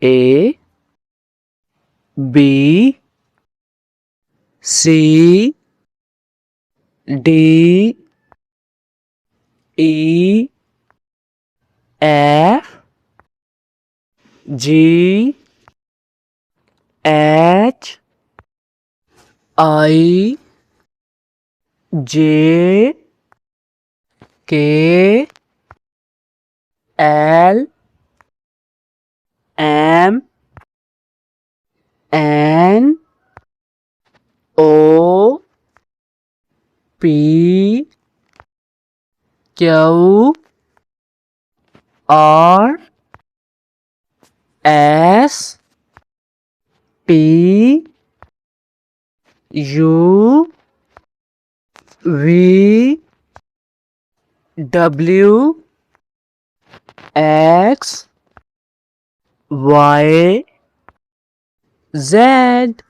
A B C D E F G H I J K L M N O P Q R S T U V W X Y Z.